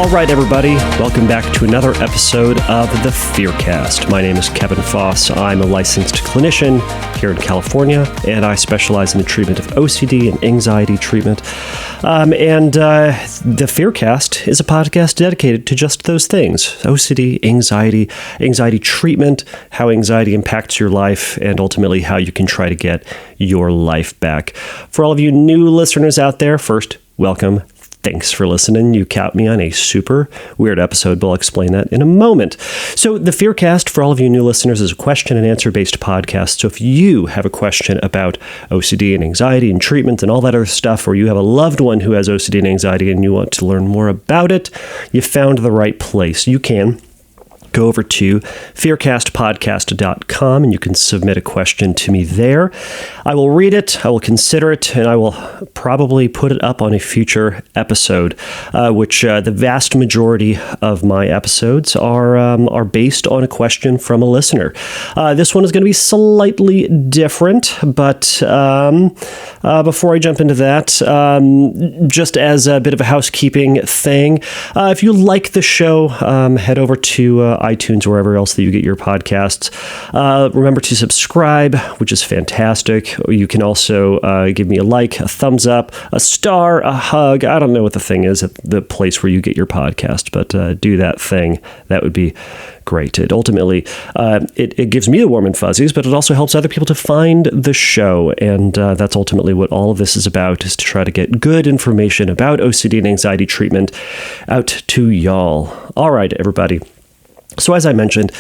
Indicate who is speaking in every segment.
Speaker 1: All right, everybody, welcome back to another episode of the Fearcast. My name is Kevin Foss. I'm a licensed clinician here in California, and I specialize in the treatment of OCD and anxiety treatment. The Fearcast is a podcast dedicated to just those things: OCD, anxiety treatment, how anxiety impacts your life, and ultimately how you can try to get your life back. For all of you new listeners out there, first, welcome. Thanks for listening. You caught me on a super weird episode, but I'll explain that in a moment. So the Fearcast, for all of you new listeners, is a question and answer based podcast. So if you have a question about OCD and anxiety and treatment and all that other stuff, or you have a loved one who has OCD and anxiety and you want to learn more about it, you found the right place. You can go over to fearcastpodcast.com and you can submit a question to me there. I will read it, I will consider it, and I will probably put it up on a future episode, which the vast majority of my episodes are based on a question from a listener. This one is going to be slightly different, but before I jump into that, just as a bit of a housekeeping thing, if you like the show, head over to iTunes or wherever else that you get your podcasts. Remember to subscribe, which is fantastic. You can also give me a like, a thumbs up, a star, a hug. I don't know what the thing is at the place where you get your podcast, but do that thing. That would be great. It ultimately, it gives me the warm and fuzzies, but it also helps other people to find the show. And that's ultimately what all of this is about, is to try to get good information about OCD and anxiety treatment out to y'all. All right, everybody. So as I mentioned,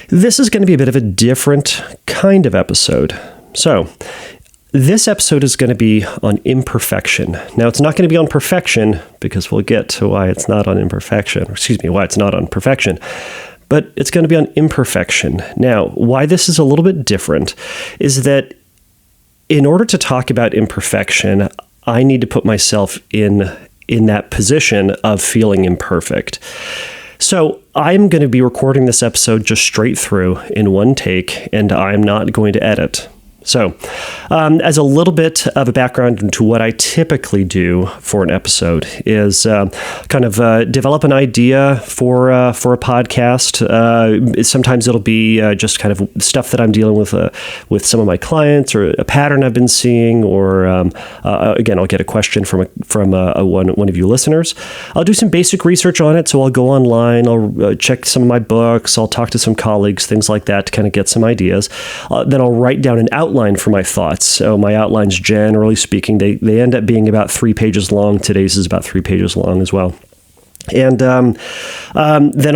Speaker 1: this is going to be a bit of a different kind of episode. So this episode is going to be on imperfection. Now, it's not going to be on perfection, because we'll get to why it's not on why it's not on perfection. But it's going to be on imperfection. Now, why this is a little bit different is that in order to talk about imperfection, I need to put myself in that position of feeling imperfect. So I'm going to be recording this episode just straight through in one take, and I'm not going to edit. So, as a little bit of a background into what I typically do for an episode is kind of develop an idea for a podcast. Sometimes it'll be just kind of stuff that I'm dealing with some of my clients, or a pattern I've been seeing, or again, I'll get a question from one of you listeners. I'll do some basic research on it, so I'll go online, I'll check some of my books, I'll talk to some colleagues, things like that, to kind of get some ideas. Then I'll write down an outline for my thoughts. So my outlines, generally speaking, they end up being about 3 pages long. Today's is about 3 pages long as well. And then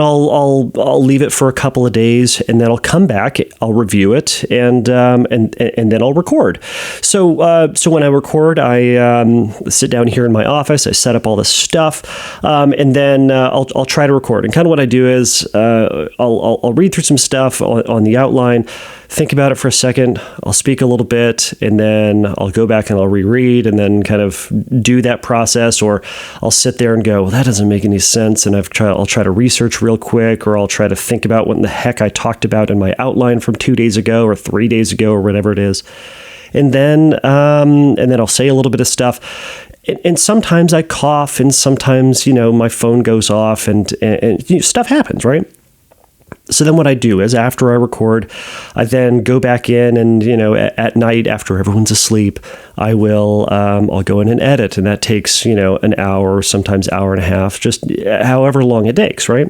Speaker 1: I'll leave it for a couple of days, and then I'll come back, I'll review it, and then I'll record. So when I record, I sit down here in my office, I set up all this stuff, and then I'll try to record. And kind of what I do is I'll read through some stuff on the outline, think about it for a second, I'll speak a little bit, and then I'll go back and I'll reread, and then kind of do that process. Or I'll sit there and go, well, that doesn't make any sense, and I'll try to research real quick, or I'll try to think about what in the heck I talked about in my outline from 2 days ago or 3 days ago or whatever it is. And then I'll say a little bit of stuff. And sometimes I cough, and sometimes, my phone goes off, and stuff happens, right? So then what I do is, after I record, I then go back in, and, at night after everyone's asleep, I'll go in and edit. And that takes, an hour, sometimes hour and a half, just however long it takes, right?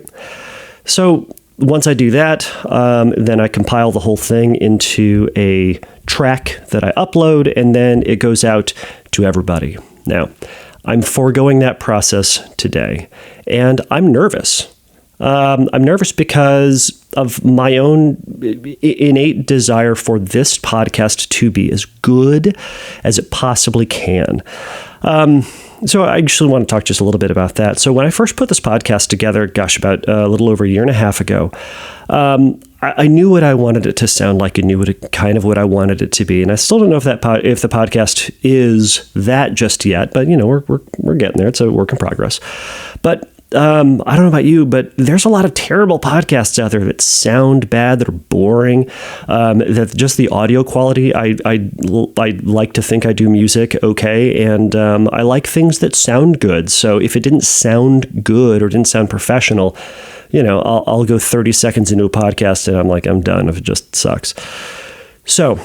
Speaker 1: So once I do that, then I compile the whole thing into a track that I upload, and then it goes out to everybody. Now, I'm foregoing that process today, and I'm nervous. I'm nervous because of my own innate desire for this podcast to be as good as it possibly can. So I actually want to talk just a little bit about that. So when I first put this podcast together, about a little over a year and a half ago, I knew what I wanted it to sound like. I knew what I wanted it to be, and I still don't know if the podcast is that just yet. But we're getting there. It's a work in progress. But I don't know about you, but there's a lot of terrible podcasts out there that sound bad, that are boring, that just the audio quality. I like to think I do music okay, and I like things that sound good. So if it didn't sound good or didn't sound professional, I'll go 30 seconds into a podcast and I'm like, I'm done if it just sucks. So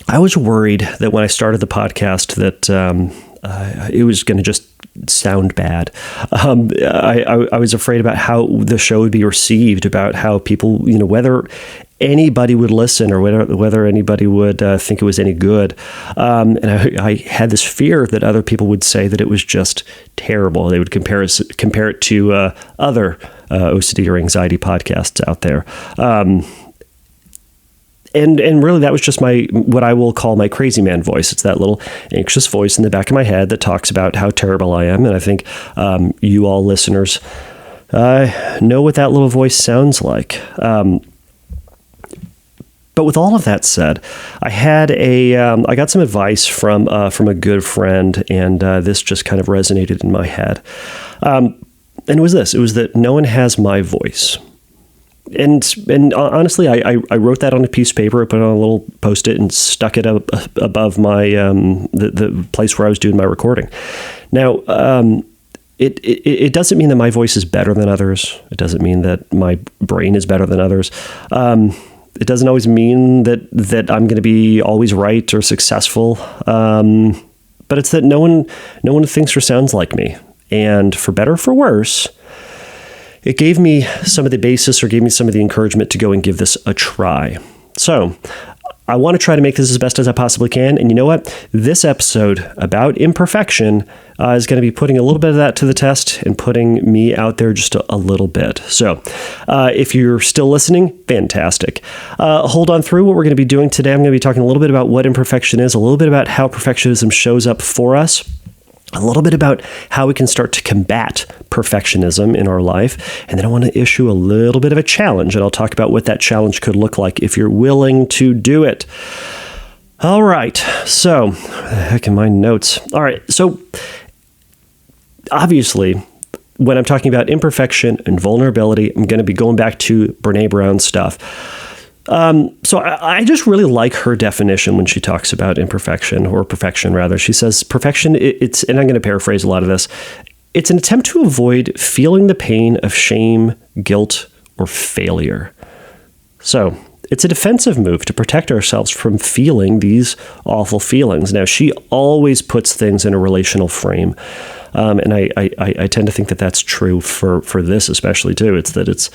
Speaker 1: I was worried that when I started the podcast that it was going to just sound bad. I was afraid about how the show would be received, about how people, whether anybody would listen or whether anybody would think it was any good. And I had this fear that other people would say that it was just terrible. They would compare it to other OCD or anxiety podcasts out there. And really, that was just what I will call my crazy man voice. It's that little anxious voice in the back of my head that talks about how terrible I am. And I think you all listeners know what that little voice sounds like. But with all of that said, I had I got some advice from a good friend, and this just kind of resonated in my head. And it was this: it was that no one has my voice. And honestly, I wrote that on a piece of paper, I put it on a little Post-it and stuck it up above my the place where I was doing my recording. Now, it doesn't mean that my voice is better than others. It doesn't mean that my brain is better than others. It doesn't always mean that I'm going to be always right or successful. But it's that no one thinks or sounds like me. And for better or for worse, it gave me some of the basis or gave me some of the encouragement to go and give this a try. So I want to try to make this as best as I possibly can. And you know what? This episode about imperfection is going to be putting a little bit of that to the test and putting me out there just a little bit. So if you're still listening, fantastic. Hold on through what we're going to be doing today. I'm going to be talking a little bit about what imperfection is, a little bit about how perfectionism shows up for us, a little bit about how we can start to combat perfectionism in our life. And then I want to issue a little bit of a challenge, and I'll talk about what that challenge could look like if you're willing to do it. All right. So, where the heck are my notes? All right. So, obviously, when I'm talking about imperfection and vulnerability, I'm going to be going back to Brené Brown's stuff. So I just really like her definition when she talks about imperfection, or perfection rather. She says perfection, it's, and I'm going to paraphrase a lot of this, it's an attempt to avoid feeling the pain of shame, guilt, or failure. So it's a defensive move to protect ourselves from feeling these awful feelings. Now, she always puts things in a relational frame. And I tend to think that that's true for this especially too. It's that it's,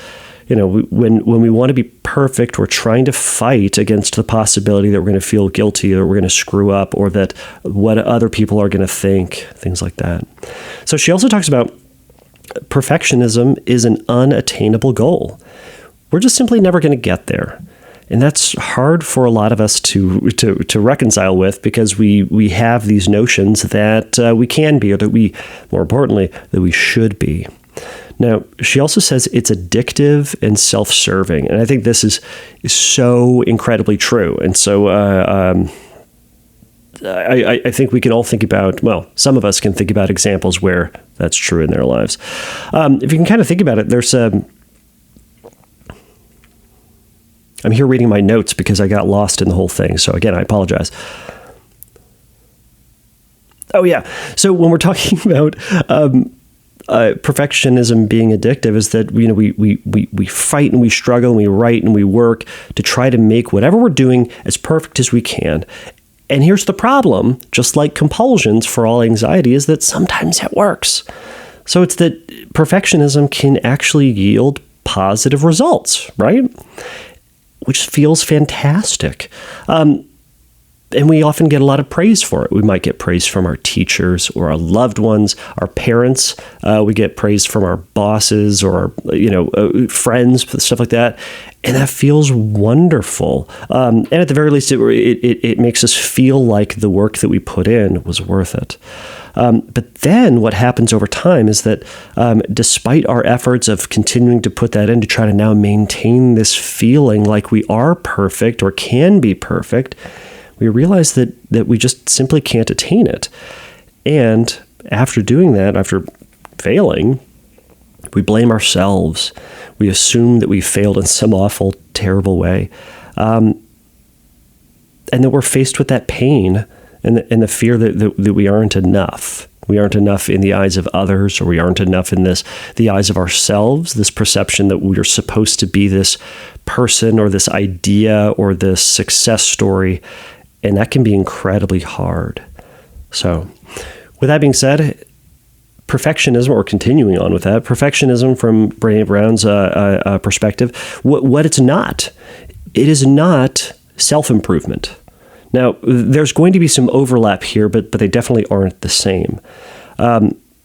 Speaker 1: when we want to be perfect, we're trying to fight against the possibility that we're going to feel guilty, or we're going to screw up, or that what other people are going to think, things like that. So she also talks about perfectionism is an unattainable goal. We're just simply never going to get there. And that's hard for a lot of us to reconcile with, because we have these notions that we can be, or that we, more importantly, that we should be. Now, she also says it's addictive and self-serving. And I think this is so incredibly true. And so I think we can all think about, well, some of us can think about examples where that's true in their lives. If you can kind of think about it, there's I'm here reading my notes because I got lost in the whole thing. So again, I apologize. Oh, yeah. So when we're talking about perfectionism being addictive, is that we fight and we struggle and we write and we work to try to make whatever we're doing as perfect as we can. And here's the problem, just like compulsions for all anxiety, is that sometimes it works. So it's that perfectionism can actually yield positive results, right? Which feels fantastic. And we often get a lot of praise for it. We might get praise from our teachers or our loved ones, our parents. We get praise from our bosses or our, friends, stuff like that. And that feels wonderful. And at the very least, it makes us feel like the work that we put in was worth it. But then what happens over time is that despite our efforts of continuing to put that in to try to now maintain this feeling like we are perfect or can be perfect, we realize that we just simply can't attain it. And after doing that, after failing, We blame ourselves. We assume that we failed in some awful, terrible way. And then we're faced with that pain and the fear that we aren't enough. We aren't enough in the eyes of others, or we aren't enough in the eyes of ourselves, this perception that we're supposed to be this person or this idea or this success story. And that can be incredibly hard. So with that being said, perfectionism, or continuing on with that, perfectionism from Brené Brown's perspective, what it's not. It is not self-improvement. Now, there's going to be some overlap here, but they definitely aren't the same.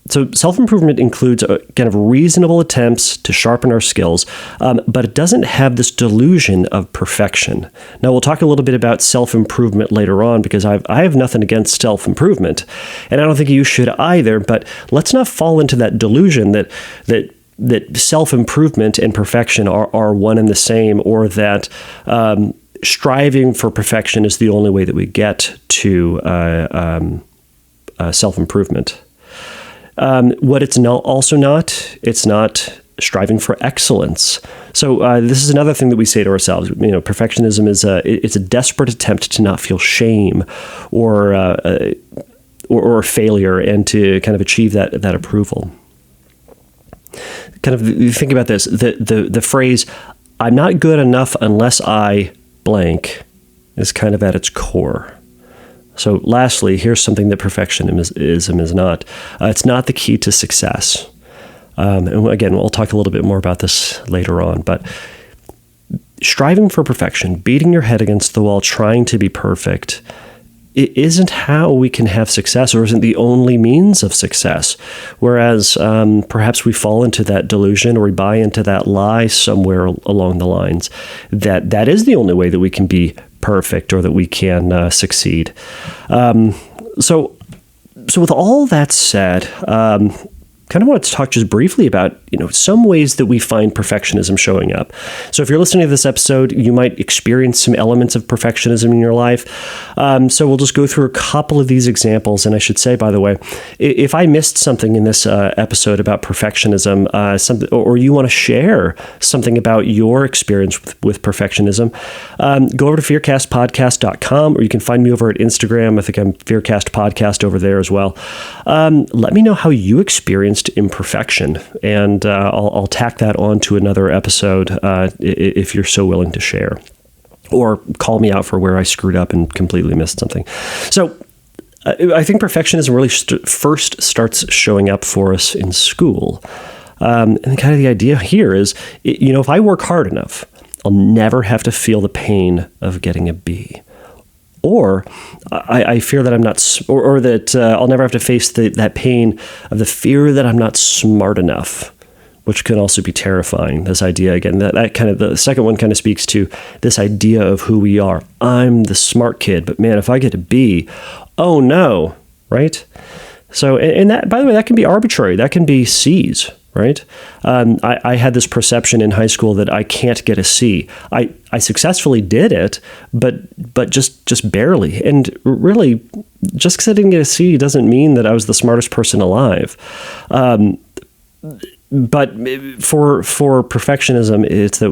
Speaker 1: So self-improvement includes kind of reasonable attempts to sharpen our skills, but it doesn't have this delusion of perfection. Now, we'll talk a little bit about self-improvement later on, because I have nothing against self-improvement, and I don't think you should either, but let's not fall into that delusion that self-improvement and perfection are one and the same, or that striving for perfection is the only way that we get to self-improvement. What it's it's not striving for excellence. So this is another thing that we say to ourselves. Perfectionism is it's a desperate attempt to not feel shame or failure, and to kind of achieve that approval. Kind of think about this: the phrase "I'm not good enough unless I blank" is kind of at its core. So lastly, here's something that perfectionism is not. It's not the key to success. And again, we'll talk a little bit more about this later on. But striving for perfection, beating your head against the wall, trying to be perfect, it isn't how we can have success, or isn't the only means of success. Whereas perhaps we fall into that delusion, or we buy into that lie somewhere along the lines that is the only way that we can be perfect, or that we can succeed. So with all that said, kind of want to talk just briefly about, some ways that we find perfectionism showing up. So if you're listening to this episode, you might experience some elements of perfectionism in your life. So we'll just go through a couple of these examples. And I should say, by the way, if I missed something in this episode about perfectionism, or you want to share something about your experience with perfectionism, go over to fearcastpodcast.com, or you can find me over at Instagram. I think I'm Fearcast Podcast over there as well. Let me know how you experienced imperfection, and I'll tack that on to another episode if you're so willing to share, or call me out for where I screwed up and completely missed something. So I think perfectionism really first starts showing up for us in school. And kind of the idea here is, if I work hard enough, I'll never have to feel the pain of getting a B. Or I fear that I'm not, or that I'll never have to face that pain of the fear that I'm not smart enough, which can also be terrifying. This idea, again, that kind of, the second one kind of speaks to this idea of who we are. I'm the smart kid, but man, if I get a B, oh no, right? So, and that, by the way, that can be arbitrary. That can be C's, right? I had this perception in high school that I can't get a C. I successfully did it, but just barely. And really, just because I didn't get a C doesn't mean that I was the smartest person alive. But for perfectionism, it's that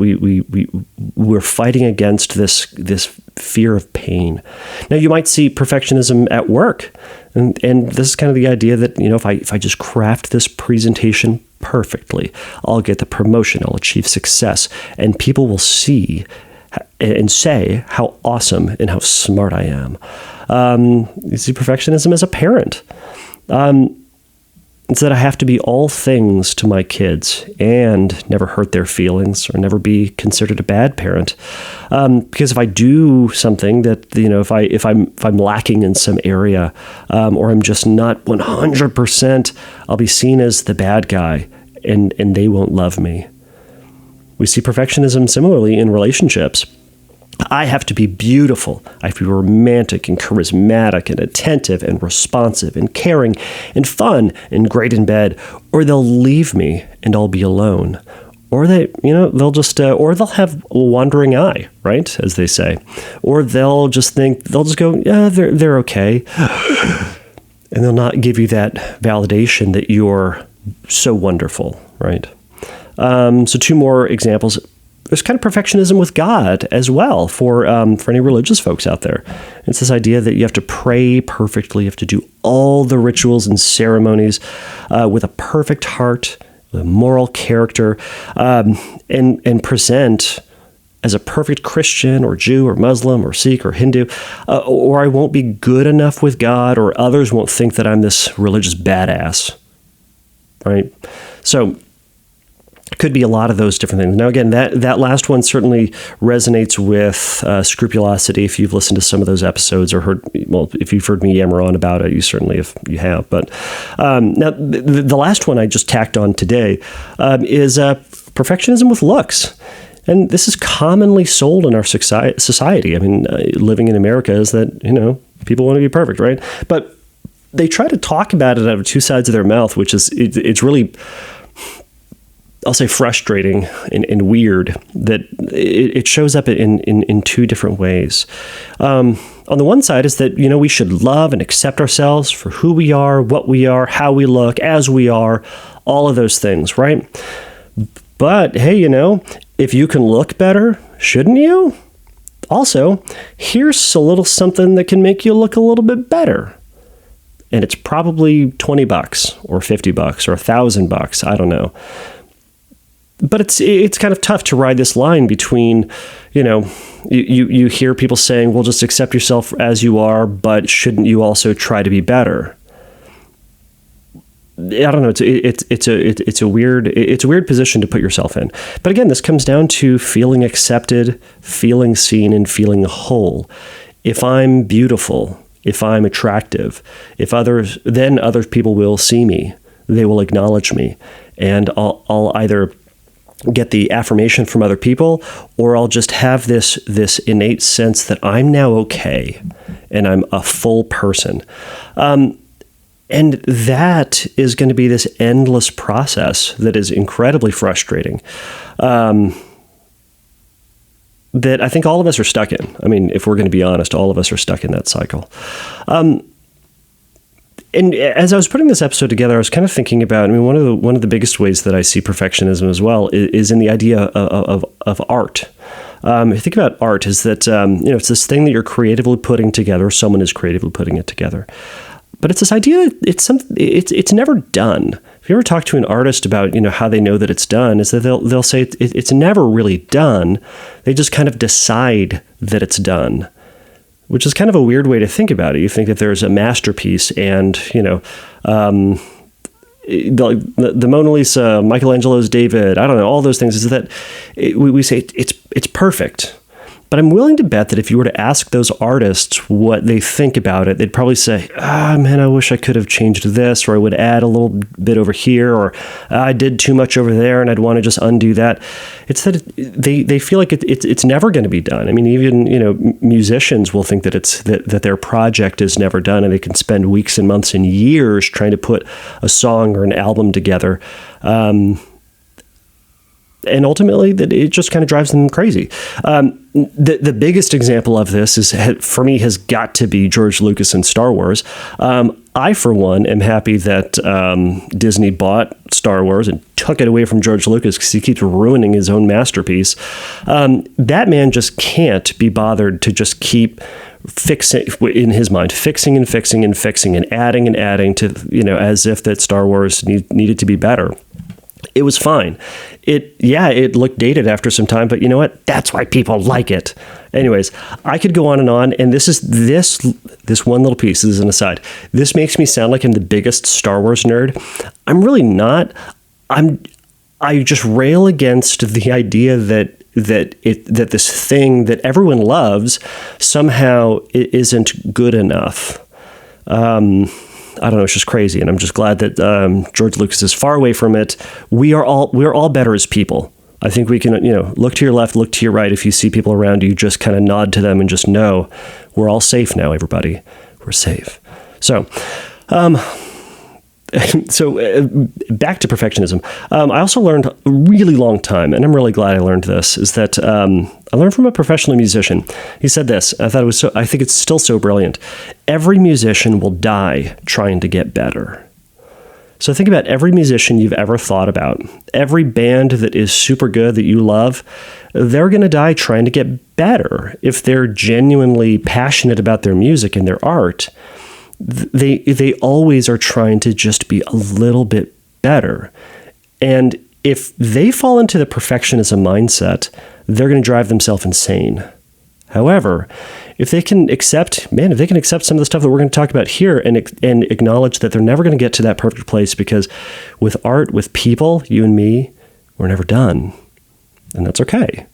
Speaker 1: we're fighting against this fear of pain. Now, you might see perfectionism at work, and this is kind of the idea that, if I just craft this presentation perfectly, I'll get the promotion, I'll achieve success, and people will see and say how awesome and how smart I am. You see perfectionism as a parent. It's that I have to be all things to my kids and never hurt their feelings or never be considered a bad parent. Because if I do something that, if I'm lacking in some area, or I'm just not 100%, I'll be seen as the bad guy, and they won't love me. We see perfectionism similarly in relationships. I have to be beautiful. I have to be romantic and charismatic and attentive and responsive and caring and fun and great in bed, or they'll leave me and I'll be alone. Or they'll just, or they'll have a wandering eye, right? As they say. Or they'll just go, yeah, they're okay. And they'll not give you that validation that you're so wonderful, right? So two more examples. There's kind of perfectionism with God as well for any religious folks out there. It's this idea that you have to pray perfectly, you have to do all the rituals and ceremonies with a perfect heart, with a moral character, and present as a perfect Christian or Jew or Muslim or Sikh or Hindu, or I won't be good enough with God, or others won't think that I'm this religious badass, right? So it could be a lot of those different things. Now, again, that last one certainly resonates with scrupulosity. If you've listened to some of those episodes or if you've heard me yammer on about it, you certainly have. But now the last one I just tacked on today is perfectionism with looks. And this is commonly sold in our society. I mean, living in America is that, people want to be perfect, right? But they try to talk about it out of two sides of their mouth, which is, it's really, I'll say, frustrating and weird that it shows up in two different ways. On the one side is that, we should love and accept ourselves for who we are, what we are, how we look, as we are, all of those things, right? But hey, if you can look better, shouldn't you? Also, here's a little something that can make you look a little bit better. And it's probably $20 or $50 or $1,000. I don't know. But it's kind of tough to ride this line between, you hear people saying, well, just accept yourself as you are, but shouldn't you also try to be better? I don't know. It's a weird position to put yourself in. But again, this comes down to feeling accepted, feeling seen, and feeling whole. If I'm beautiful, if I'm attractive, then other people will see me. They will acknowledge me, and I'll either get the affirmation from other people, or I'll just have this innate sense that I'm now okay, and I'm a full person. And that is going to be this endless process that is incredibly frustrating, that I think all of us are stuck in. I mean, if we're going to be honest, all of us are stuck in that cycle. And as I was putting this episode together, I was kind of thinking about, one of the biggest ways that I see perfectionism as well is in the idea of art. If you think about art, is that, it's this thing that you're creatively putting together, someone is creatively putting it together. But it's this idea that it's never done. If you ever talk to an artist about, how they know that it's done, is that they'll say it's never really done. They just kind of decide that it's done, which is kind of a weird way to think about it. You think that there's a masterpiece and, the Mona Lisa, Michelangelo's David, I don't know, all those things, is that we say it's perfect. But I'm willing to bet that if you were to ask those artists what they think about it, they'd probably say, man, I wish I could have changed this, or I would add a little bit over here, or I did too much over there and I'd want to just undo that. It's that they feel like it's never going to be done. I mean, even, musicians will think that that their project is never done, and they can spend weeks and months and years trying to put a song or an album together. And ultimately, that it just kind of drives them crazy. The biggest example of this for me, has got to be George Lucas and Star Wars. I, for one, am happy that Disney bought Star Wars and took it away from George Lucas, because he keeps ruining his own masterpiece. That man just can't be bothered to just keep fixing, in his mind, fixing and adding to, as if that Star Wars needed to be better. It was fine. It looked dated after some time, but you know what? That's why people like it. Anyways, I could go on, and this one little piece. This is an aside. This makes me sound like I'm the biggest Star Wars nerd. I'm really not. I just rail against the idea that this thing that everyone loves somehow isn't good enough. I don't know. It's just crazy, and I'm just glad that George Lucas is far away from it. We're all better as people. I think we can, look to your left, look to your right. If you see people around you, just kind of nod to them and just know we're all safe now. Everybody, we're safe. So, back to perfectionism. I also learned a really long time, and I'm really glad I learned this, is that I learned from a professional musician. He said this. I think it's still so brilliant. Every musician will die trying to get better. So think about every musician you've ever thought about, every band that is super good that you love, they're going to die trying to get better. If they're genuinely passionate about their music and their art, they always are trying to just be a little bit better. And if they fall into the perfectionism mindset, they're going to drive themselves insane. However, if they can accept some of the stuff that we're going to talk about here and acknowledge that they're never going to get to that perfect place, because with art, with people, you and me, we're never done. And that's okay.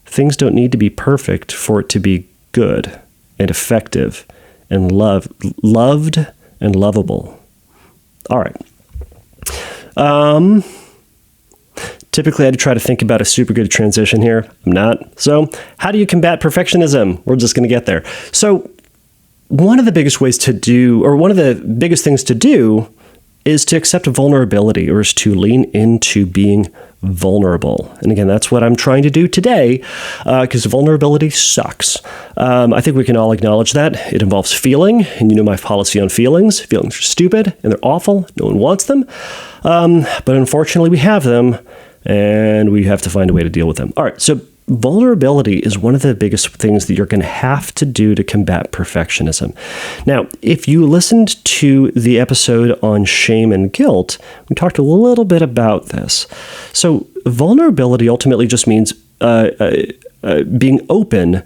Speaker 1: Things don't need to be perfect for it to be good and effective and loved and lovable. All right. Typically, I'd try to think about a super good transition here. I'm not. So how do you combat perfectionism? We're just going to get there. So one of the biggest things to do is to accept vulnerability, or is to lean into being vulnerable. And again, that's what I'm trying to do today, because vulnerability sucks. I think we can all acknowledge that. It involves feeling, and you know my policy on feelings. Feelings are stupid, and they're awful. No one wants them. But unfortunately, we have them, and we have to find a way to deal with them. All right, so vulnerability is one of the biggest things that you're going to have to do to combat perfectionism. Now, if you listened to the episode on shame and guilt, we talked a little bit about this. So vulnerability ultimately just means being open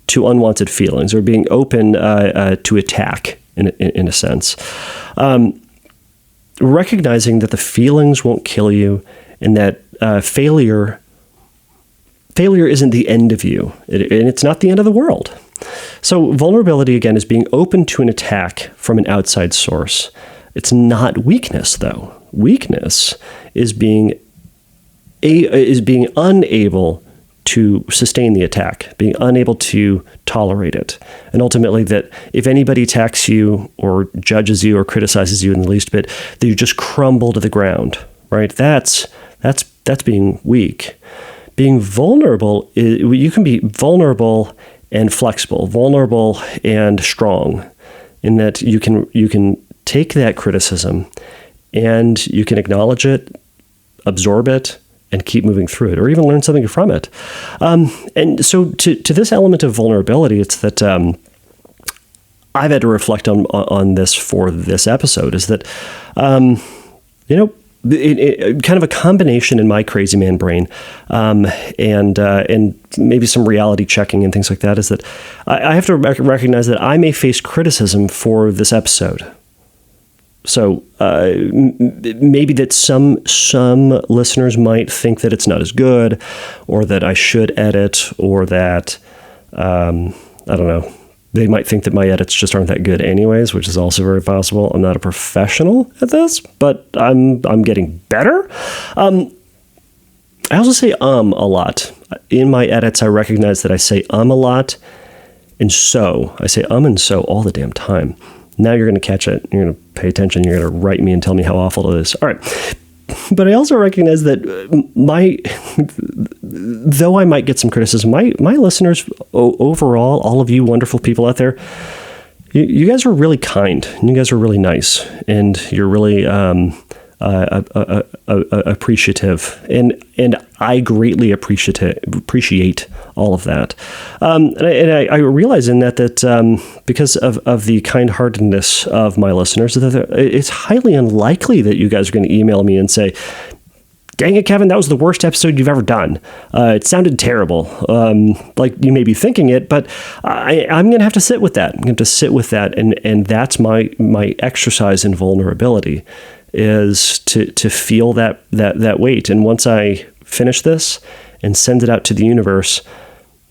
Speaker 1: to unwanted feelings, or being open to attack, in a sense. Recognizing that the feelings won't kill you, and that failure isn't the end of you, and it's not the end of the world. So vulnerability, again, is being open to an attack from an outside source. It's not weakness, though. Weakness is being unable to sustain the attack, being unable to tolerate it. And ultimately, that if anybody attacks you or judges you or criticizes you in the least bit, that you just crumble to the ground, right? That's being weak. Being vulnerable, you can be vulnerable and flexible, vulnerable and strong, in that you can take that criticism and you can acknowledge it, absorb it, and keep moving through it, or even learn something from it. And so to this element of vulnerability, it's that I've had to reflect on this for this episode, is that, kind of a combination in my crazy man brain, and maybe some reality checking and things like that, is that I have to recognize that I may face criticism for this episode. So maybe that some listeners might think that it's not as good, or that I should edit, or that I don't know. They might think that my edits just aren't that good anyways, which is also very possible. I'm not a professional at this, but I'm getting better. I also say a lot. In my edits, I recognize that I say a lot, and so. I say and so all the damn time. Now you're going to catch it. You're going to pay attention. You're going to write me and tell me how awful it is. All right. But I also recognize that though I might get some criticism, my listeners overall, all of you wonderful people out there, you guys are really kind, and you guys are really nice, and you're really appreciative, and I greatly appreciate all of that. And I realize in that because of the kind-heartedness of my listeners, that it's highly unlikely that you guys are going to email me and say, "Dang it, Kevin, that was the worst episode you've ever done. It sounded terrible." Like you may be thinking it, but I'm going to have to sit with that. I'm going to sit with that, and that's my exercise in vulnerability, is to feel that weight. And once I finish this and send it out to the universe,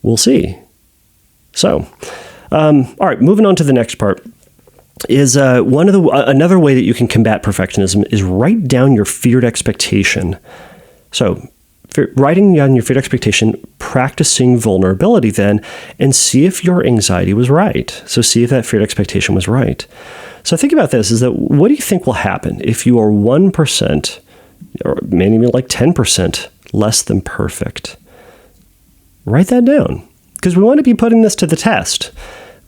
Speaker 1: we'll see. So, all right, moving on to the next part is another way that you can combat perfectionism is write down your feared expectation. So writing down your feared expectation, practicing vulnerability then, and see if your anxiety was right. So see if that feared expectation was right. So think about this, is that what do you think will happen if you are 1% or maybe even like 10% less than perfect? Write that down, because we want to be putting this to the test.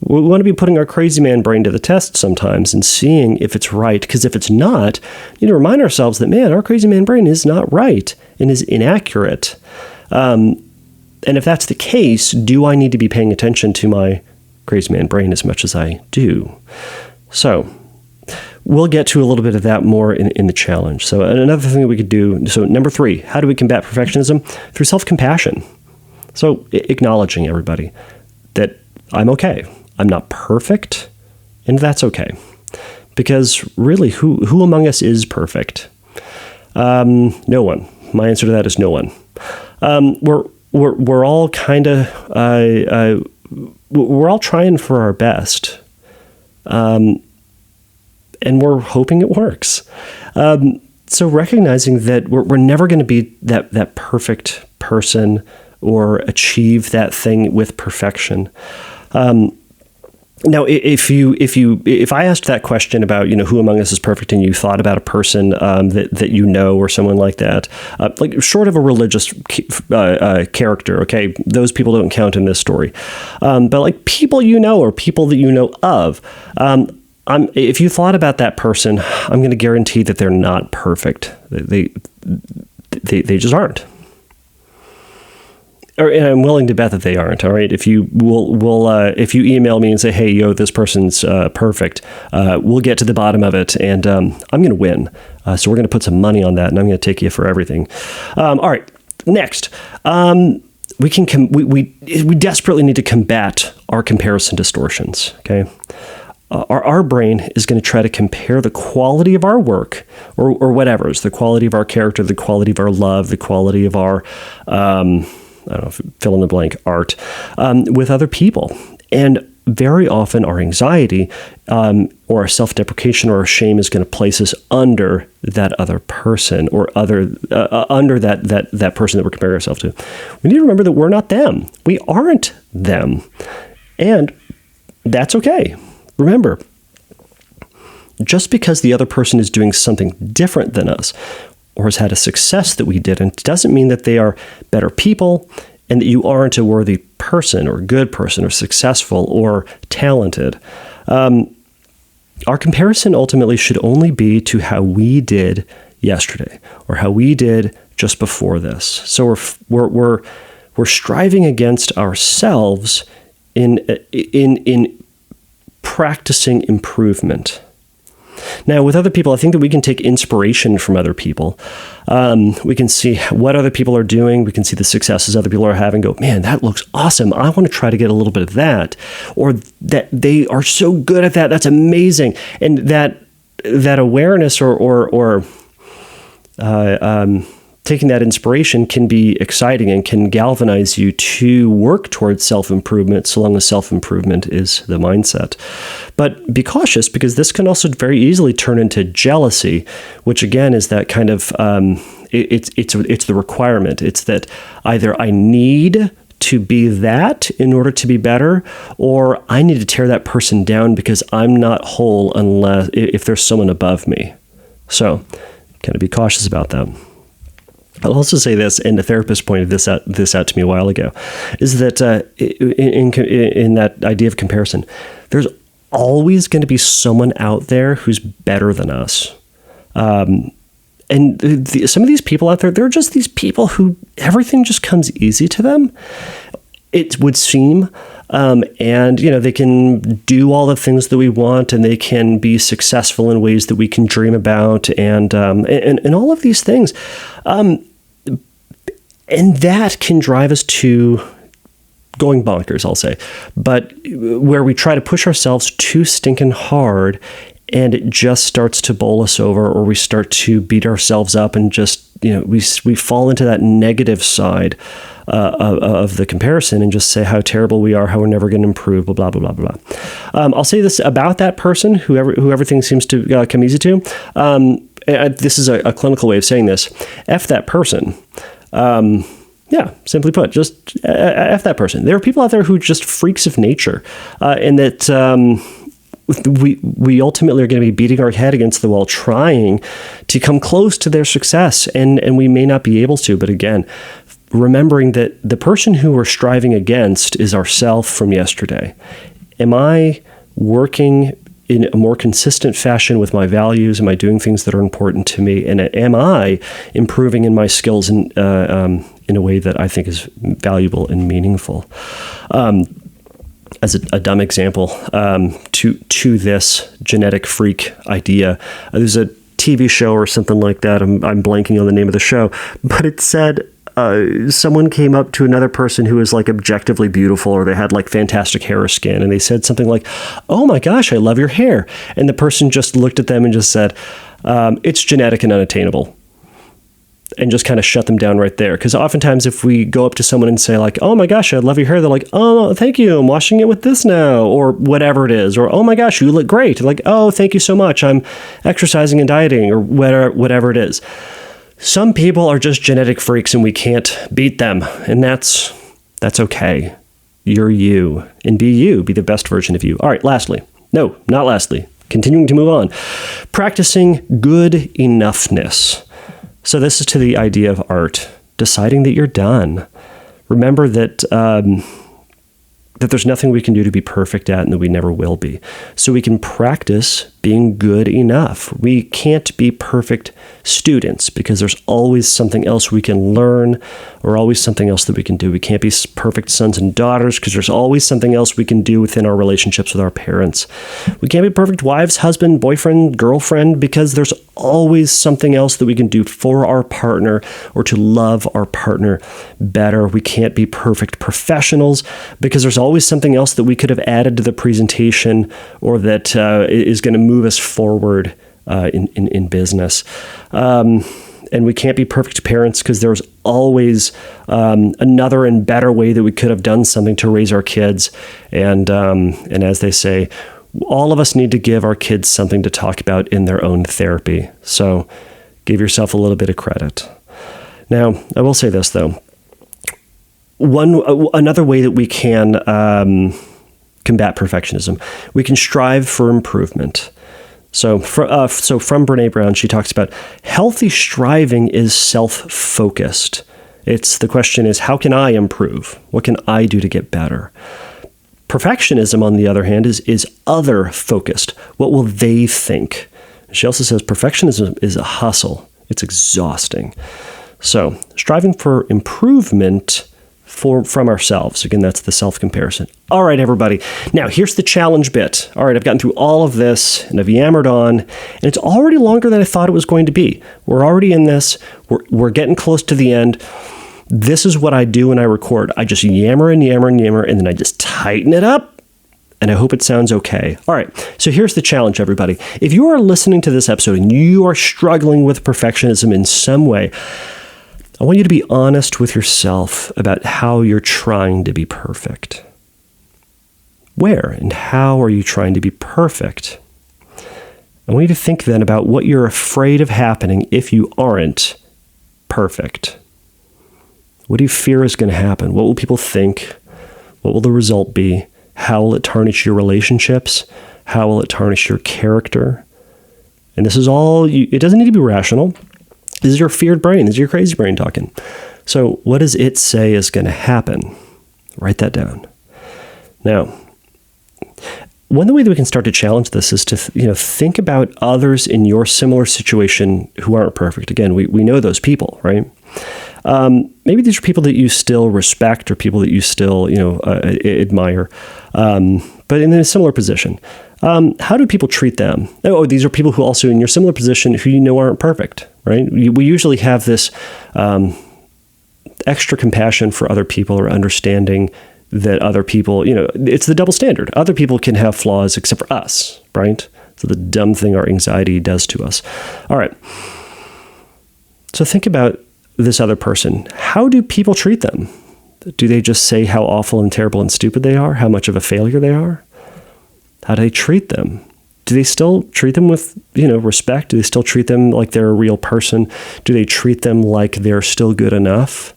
Speaker 1: We want to be putting our crazy man brain to the test sometimes and seeing if it's right. Because if it's not, you need to remind ourselves that, man, our crazy man brain is not right and is inaccurate. And if that's the case, do I need to be paying attention to my crazy man brain as much as I do? So we'll get to a little bit of that more in the challenge. So another thing that we could do, so number 3, how do we combat perfectionism? Through self-compassion. So acknowledging everybody that I'm okay. I'm not perfect, and that's okay. Because really, who among us is perfect? No one. My answer to that is no one. We're all kind of we're all trying for our best, and we're hoping it works. So recognizing that we're never going to be that perfect person or achieve that thing with perfection. Now, if I asked that question about, who among us is perfect, and you thought about a person that you know, or someone like that, like short of a religious character, okay, those people don't count in this story, but like people or people that you know of, if you thought about that person, I'm going to guarantee that they're not perfect. They just aren't. And I'm willing to bet that they aren't. All right. If you if you email me and say, hey, this person's perfect, we'll get to the bottom of it, and I'm going to win. So we're going to put some money on that, and I'm going to take you for everything. All right. Next, we desperately need to combat our comparison distortions. Okay. Our brain is going to try to compare the quality of our work or whatever. It's the quality of our character, the quality of our love, the quality of our I don't know, fill in the blank, art, with other people. And very often our anxiety or our self-deprecation or our shame is going to place us under that other person or under that person that we're comparing ourselves to. We need to remember that we're not them. We aren't them. And that's okay. Remember, just because the other person is doing something different than us or has had a success that we didn't, doesn't mean that they are better people and that you aren't a worthy person or good person or successful or talented. Our comparison ultimately should only be to how we did yesterday or how we did just before this. So we're striving against ourselves in practicing improvement. Now, with other people, I think that we can take inspiration from other people. We can see what other people are doing. We can see the successes other people are having. Go, man, that looks awesome. I want to try to get a little bit of that. Or that they are so good at that. That's amazing. And that awareness or taking that inspiration can be exciting and can galvanize you to work towards self-improvement, so long as self-improvement is the mindset. But be cautious, because this can also very easily turn into jealousy, which again is that kind of, it's the requirement. It's that either I need to be that in order to be better, or I need to tear that person down because I'm not whole if there's someone above me. So kind of be cautious about that. I'll also say this, and the therapist pointed this out to me a while ago, is that in that idea of comparison, there's always going to be someone out there who's better than us. And some of these people out there, they're just these people who everything just comes easy to them, it would seem. And, they can do all the things that we want, and they can be successful in ways that we can dream about, and all of these things. And that can drive us to going bonkers, I'll say. But where we try to push ourselves too stinking hard, and it just starts to bowl us over, or we start to beat ourselves up and just, we fall into that negative side of the comparison and just say how terrible we are, how we're never going to improve, blah, blah, blah, blah, blah. I'll say this about that person who everything seems to come easy to. This is a clinical way of saying this. F that person. Simply put, just F that person. There are people out there who are just freaks of nature, and that we ultimately are going to be beating our head against the wall trying to come close to their success, and we may not be able to. But again, remembering that the person who we're striving against is ourself from yesterday. am I working in a more consistent fashion with my values? Am I doing things that are important to me? And am I improving in my skills in a way that I think is valuable and meaningful? As a dumb example to this genetic freak idea, there's a TV show or something like that. I'm blanking on the name of the show, but it said someone came up to another person who was like objectively beautiful, or they had like fantastic hair or skin, and they said something like, "Oh my gosh, I love your hair." And the person just looked at them and just said, "It's genetic and unattainable." And just kind of shut them down right there. Because oftentimes if we go up to someone and say like, "Oh my gosh, I love your hair," they're like, "Oh, thank you. I'm washing it with this now," or whatever it is. Or, "Oh my gosh, you look great." Like, "Oh, thank you so much. I'm exercising and dieting," or whatever it is. Some people are just genetic freaks and we can't beat them. And that's okay. You're you. And be you. Be the best version of you. All right, lastly. No, not lastly. Continuing to move on. Practicing good enoughness. So this is to the idea of art, deciding that you're done. Remember that that there's nothing we can do to be perfect at and that we never will be. So we can practice being good enough. We can't be perfect students because there's always something else we can learn or always something else that we can do. We can't be perfect sons and daughters because there's always something else we can do within our relationships with our parents. We can't be perfect wives, husband, boyfriend, girlfriend because there's always something else that we can do for our partner or to love our partner better. We can't be perfect professionals because there's always something else that we could have added to the presentation or that is going to move us forward in business. And we can't be perfect parents because there's always another and better way that we could have done something to raise our kids. And as they say, all of us need to give our kids something to talk about in their own therapy. So give yourself a little bit of credit. Now, I will say this, though. Another way that we can combat perfectionism, we can strive for improvement. So from Brené Brown, she talks about healthy striving is self-focused. The question is, how can I improve? What can I do to get better? Perfectionism, on the other hand, is other-focused. What will they think? She also says perfectionism is a hustle. It's exhausting. So striving for improvement from ourselves. Again, that's the self-comparison. All right, everybody. Now, here's the challenge bit. All right, I've gotten through all of this, and I've yammered on, and it's already longer than I thought it was going to be. We're already in this. We're getting close to the end. This is what I do when I record. I just yammer and yammer and yammer, and then I just tighten it up, and I hope it sounds okay. All right, so here's the challenge, everybody. If you are listening to this episode and you are struggling with perfectionism in some way, I want you to be honest with yourself about how you're trying to be perfect. Where and how are you trying to be perfect? I want you to think then about what you're afraid of happening if you aren't perfect. What do you fear is going to happen? What will people think? What will the result be? How will it tarnish your relationships? How will it tarnish your character? And this is all, it doesn't need to be rational. This is your feared brain. This is your crazy brain talking. So what does it say is going to happen? Write that down. Now, one way that we can start to challenge this is to think about others in your similar situation who aren't perfect. Again, we know those people, right? Maybe these are people that you still respect or people that you still admire, but in a similar position. How do people treat them? Oh, these are people who also in your similar position who you know aren't perfect, right? We usually have this extra compassion for other people or understanding that other people, it's the double standard. Other people can have flaws except for us, right? So the dumb thing our anxiety does to us. All right. So think about this other person. How do people treat them? Do they just say how awful and terrible and stupid they are? How much of a failure they are? How do they treat them? Do they still treat them with, respect? Do they still treat them like they're a real person? Do they treat them like they're still good enough?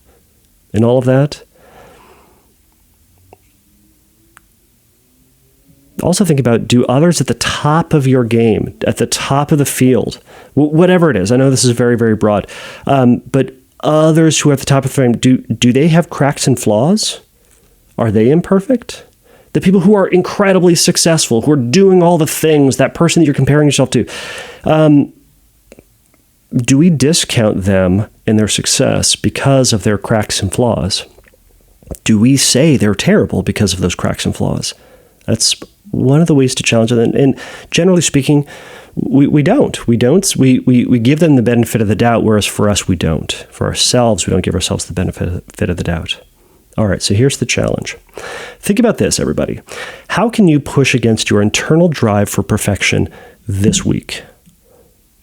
Speaker 1: And all of that? Also think about, do others at the top of your game, at the top of the field, whatever it is, I know this is very, very broad, but others who are at the top of the frame, do they have cracks and flaws? Are they imperfect? the people who are incredibly successful, who are doing all the things, that person that you're comparing yourself to, do we discount them and their success because of their cracks and flaws? Do we say they're terrible because of those cracks and flaws? That's one of the ways to challenge it. And generally speaking, we don't. We give them the benefit of the doubt, whereas for us, we don't. For ourselves, we don't give ourselves the benefit of the doubt. All right, so here's the challenge. Think about this, everybody. How can you push against your internal drive for perfection this week?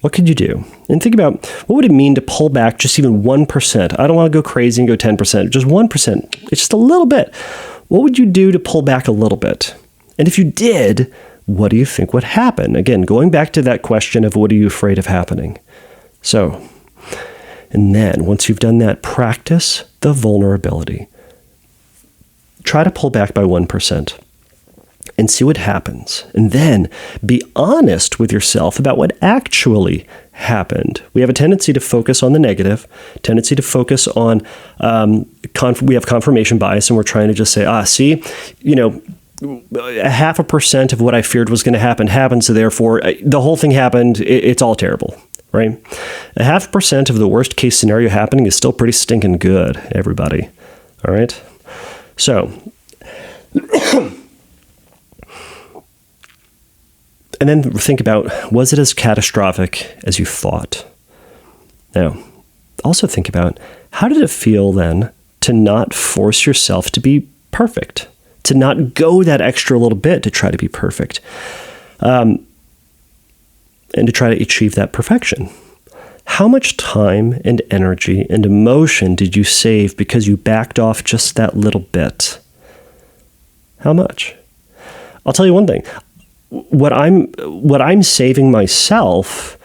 Speaker 1: What could you do? And think about, what would it mean to pull back just even 1%? I don't want to go crazy and go 10%, just 1%. It's just a little bit. What would you do to pull back a little bit? And if you did, what do you think would happen? Again, going back to that question of what are you afraid of happening? So, and then once you've done that, practice the vulnerability. Try to pull back by 1% and see what happens. And then be honest with yourself about what actually happened. We have a tendency to focus on the negative, tendency to focus on, we have confirmation bias, and we're trying to just say, see, 0.5% of what I feared was going to happen happened, so therefore the whole thing happened. It's all terrible, right? 0.5% of the worst case scenario happening is still pretty stinking good, everybody. All right? So, and then think about, was it as catastrophic as you thought? Now, also think about, how did it feel then to not force yourself to be perfect, to not go that extra little bit to try to be perfect, and to try to achieve that perfection? How much time and energy and emotion did you save because you backed off just that little bit? How much? I'll tell you one thing. What I'm saving myself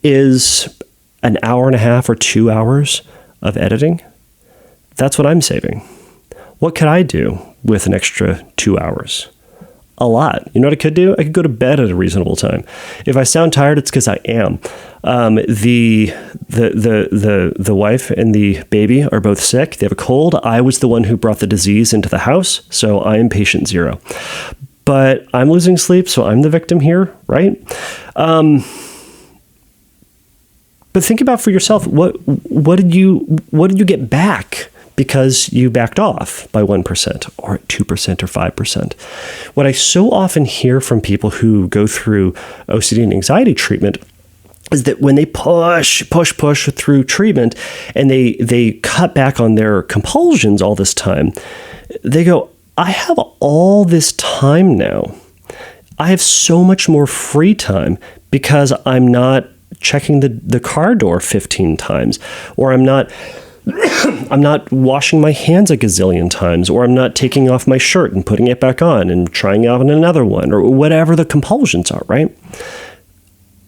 Speaker 1: is an hour and a half or 2 hours of editing. That's what I'm saving. What could I do with an extra 2 hours? A lot. You know what I could do? I could go to bed at a reasonable time. If I sound tired, it's because I am. The wife and the baby are both sick. They have a cold. I was the one who brought the disease into the house, so I am patient zero. But I'm losing sleep, so I'm the victim here, right? But think about for yourself, what did you get back because you backed off by 1% or 2% or 5%. What I so often hear from people who go through OCD and anxiety treatment is that when they push through treatment and they cut back on their compulsions all this time, they go, I have all this time now. I have so much more free time because I'm not checking the car door 15 times, or I'm not washing my hands a gazillion times, or I'm not taking off my shirt and putting it back on and trying out on another one, or whatever the compulsions are, right?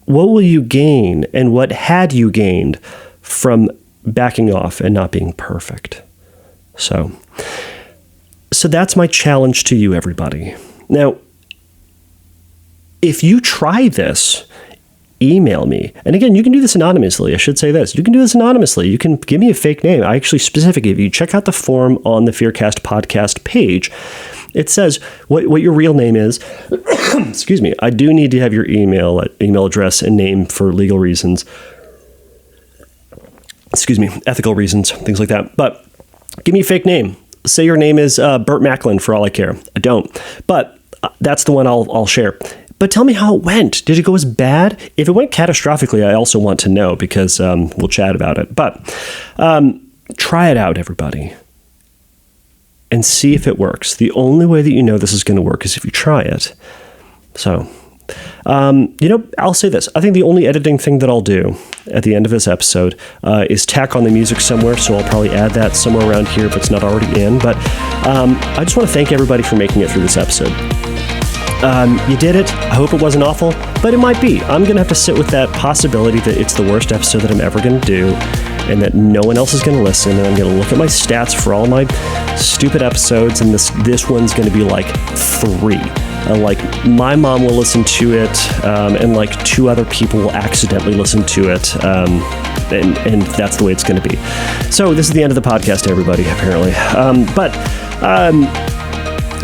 Speaker 1: What will you gain, and what had you gained from backing off and not being perfect? So that's my challenge to you, everybody. Now, if you try this, email me. And again, you can do this anonymously. I should say this. You can do this anonymously. You can give me a fake name. I actually specifically, if you check out the form on the Fearcast podcast page, it says what your real name is. Excuse me. I do need to have your email address and name for legal reasons. Excuse me, ethical reasons, things like that. But give me a fake name. Say your name is Burt Macklin for all I care. I don't. But that's the one I'll share. But tell me how it went. Did it go as bad? If it went catastrophically, I also want to know, because we'll chat about it. But try it out, everybody, and see if it works. The only way that you know this is going to work is if you try it. So, I'll say this. I think the only editing thing that I'll do at the end of this episode is tack on the music somewhere. So I'll probably add that somewhere around here if it's not already in. But I just want to thank everybody for making it through this episode. You did it. I hope it wasn't awful, but it might be. I'm going to have to sit with that possibility that it's the worst episode that I'm ever going to do, and that no one else is going to listen, and I'm going to look at my stats for all my stupid episodes, and this one's going to be like 3. Like, my mom will listen to it, and like 2 other people will accidentally listen to it, and that's the way it's going to be. So this is the end of the podcast, everybody, apparently.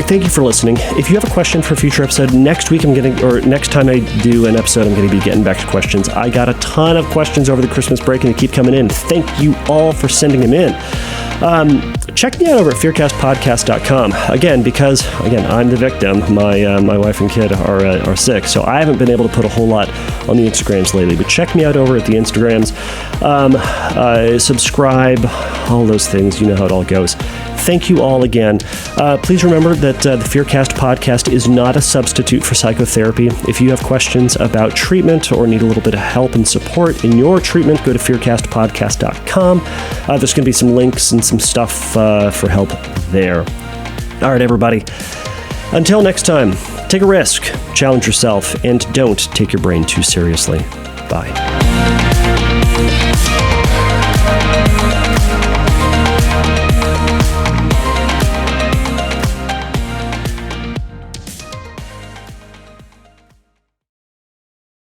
Speaker 1: thank you for listening. If you have a question for a future episode, next time I do an episode, I'm going to be getting back to questions. I got a ton of questions over the Christmas break, and they keep coming in. Thank you all for sending them in. Check me out over at fearcastpodcast.com. Again, because I'm the victim. My wife and kid are sick, so I haven't been able to put a whole lot on the Instagrams lately. But check me out over at the Instagrams. Subscribe, all those things. You know how it all goes. Thank you all again. Please remember that the Fearcast podcast is not a substitute for psychotherapy. If you have questions about treatment or need a little bit of help and support in your treatment, go to fearcastpodcast.com. There's going to be some links and some stuff for help there. All right, everybody. Until next time, take a risk, challenge yourself, and don't take your brain too seriously. Bye.